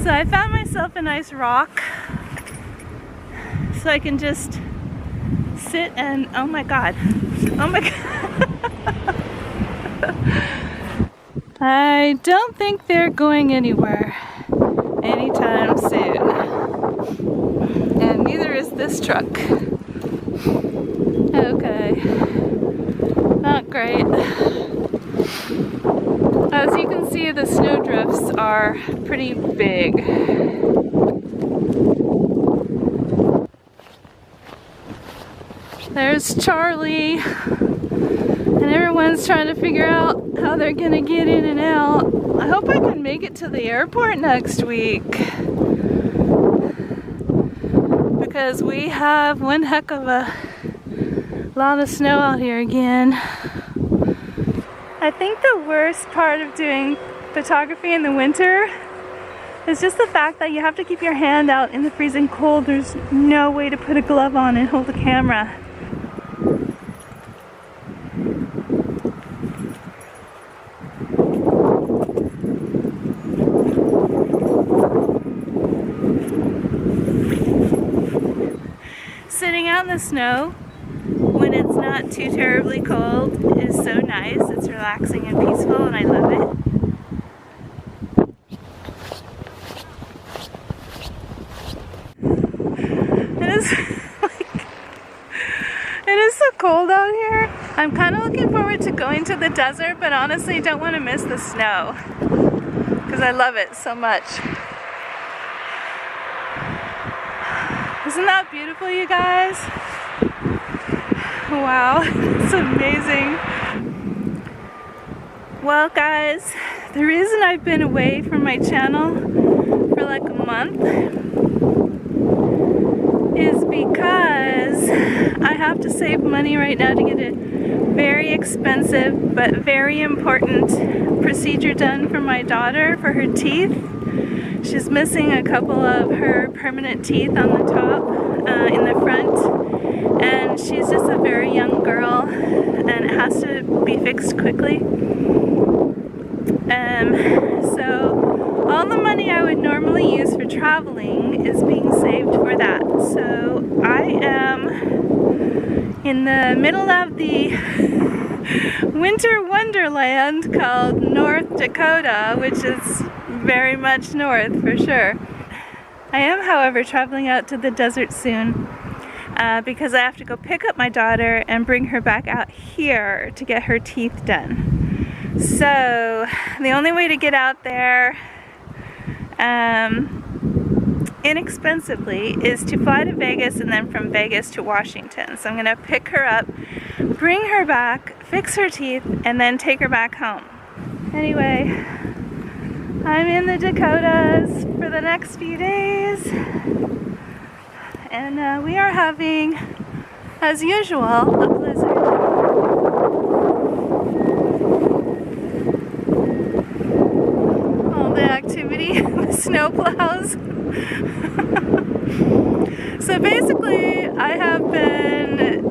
So I found myself a nice rock so I can just sit and, oh my god, I don't think they're going anywhere anytime soon, and neither is this truck. Okay, not great. As you can see, the snowdrifts are pretty big. There's Charlie, and everyone's trying to figure out how they're gonna get in and out. I hope I can make it to the airport next week, because we have one heck of a lot of snow out here again. I think the worst part of doing photography in the winter is just the fact that you have to keep your hand out in the freezing cold. There's no way to put a glove on and hold the camera. Sitting out in the snow when it's not too terribly cold is so nice. It's relaxing and peaceful, and I love it. It is so cold out here. I'm kind of looking forward to going to the desert, but honestly don't want to miss the snow because I love it so much. Isn't that beautiful, you guys? Wow, it's amazing. Well, guys, the reason I've been away from my channel for like a month is because I have to save money right now to get a very expensive but very important procedure done for my daughter for her teeth. She's missing a couple of her permanent teeth on the top, in the front, and she's just a very young girl and it has to be fixed quickly. So all the money I would normally use for traveling is being saved for that. So I am in the middle of the winter wonderland called North Dakota, which is very much north for sure. I am, however, traveling out to the desert soon because I have to go pick up my daughter and bring her back out here to get her teeth done. So the only way to get out there inexpensively is to fly to Vegas and then from Vegas to Washington. So I'm gonna pick her up, bring her back, fix her teeth, and then take her back home. Anyway, I'm in the Dakotas for the next few days, and we are having, as usual, a blizzard. All the activity with snow plows. So basically, I have been,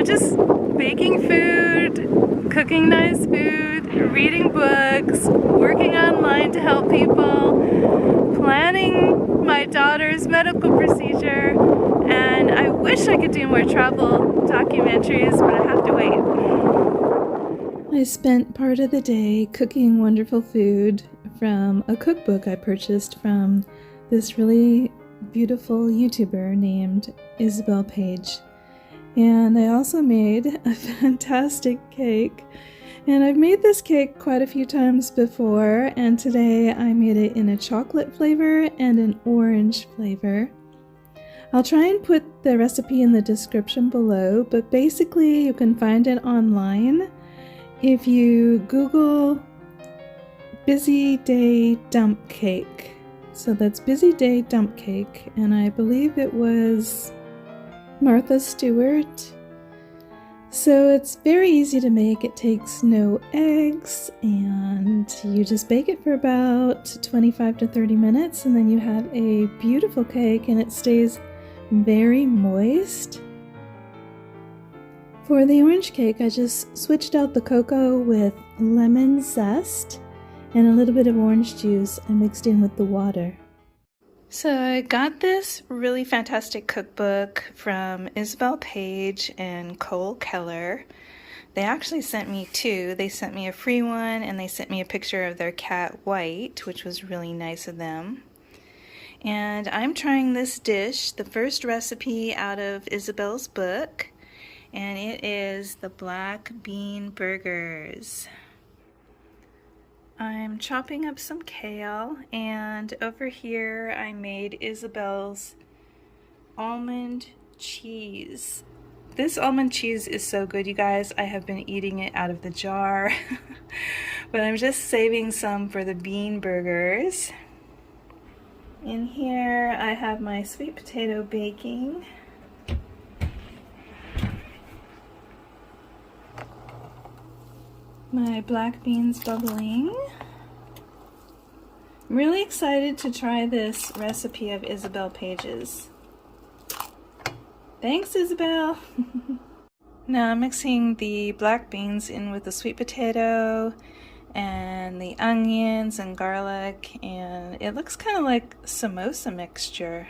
just baking food, cooking nice food, reading books, working online to help people, planning my daughter's medical procedure, and I wish I could do more travel documentaries, but I have to wait. I spent part of the day cooking wonderful food from a cookbook I purchased from this really beautiful YouTuber named Isabel Paige. And I also made a fantastic cake. And I've made this cake quite a few times before, and today I made it in a chocolate flavor and an orange flavor. I'll try and put the recipe in the description below, but basically you can find it online if you Google Busy Day Dump Cake. So that's Busy Day Dump Cake, and I believe it was Martha Stewart. So it's very easy to make. It takes no eggs, and you just bake it for about 25 to 30 minutes, and then you have a beautiful cake, and it stays very moist. For the orange cake, I just switched out the cocoa with lemon zest and a little bit of orange juice and mixed in with the water. So I got this really fantastic cookbook from Isabel Paige and Cole Keller. They actually sent me two. They sent me a free one and they sent me a picture of their cat White, which was really nice of them. And I'm trying this dish, the first recipe out of Isabel's book, and it is the black bean burgers. I'm chopping up some kale, and over here I made Isabel's almond cheese. This almond cheese is so good, you guys. I have been eating it out of the jar, but I'm just saving some for the bean burgers. In here I have my sweet potato baking. My black beans bubbling. I'm really excited to try this recipe of Isabel Paige's. Thanks, Isabel! Now I'm mixing the black beans in with the sweet potato and the onions and garlic, and it looks kind of like samosa mixture.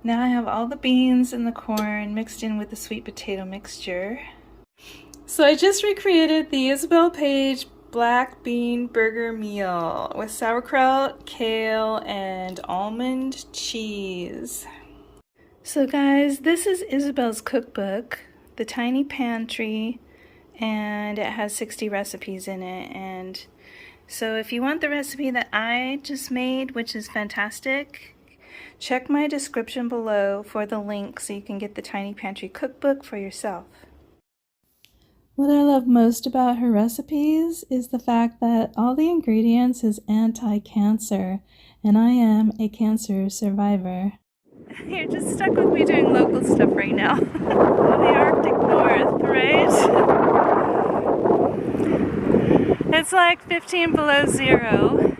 Now I have all the beans and the corn mixed in with the sweet potato mixture. So I just recreated the Isabel Paige black bean burger meal with sauerkraut, kale, and almond cheese. So guys, this is Isabel's cookbook, The Tiny Pantry, and it has 60 recipes in it. And so if you want the recipe that I just made, which is fantastic, check my description below for the link so you can get the Tiny Pantry cookbook for yourself. What I love most about her recipes is the fact that all the ingredients is anti-cancer, and I am a cancer survivor. You're just stuck with me doing local stuff right now. The Arctic North, right? It's like 15 below zero.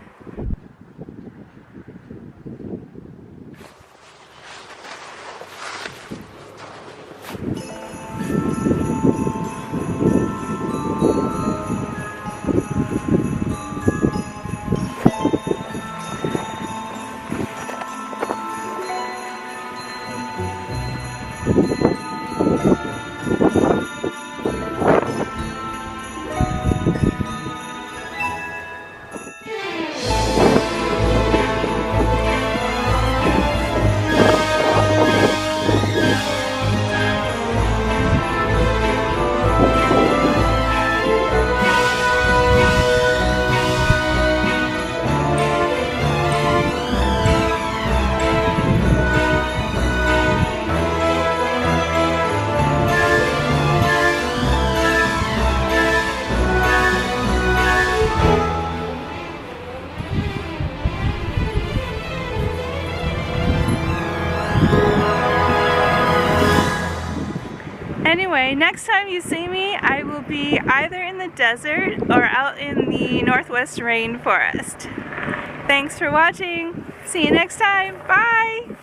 Anyway, next time you see me, I will be either in the desert or out in the northwest rainforest. Thanks for watching. See you next time. Bye!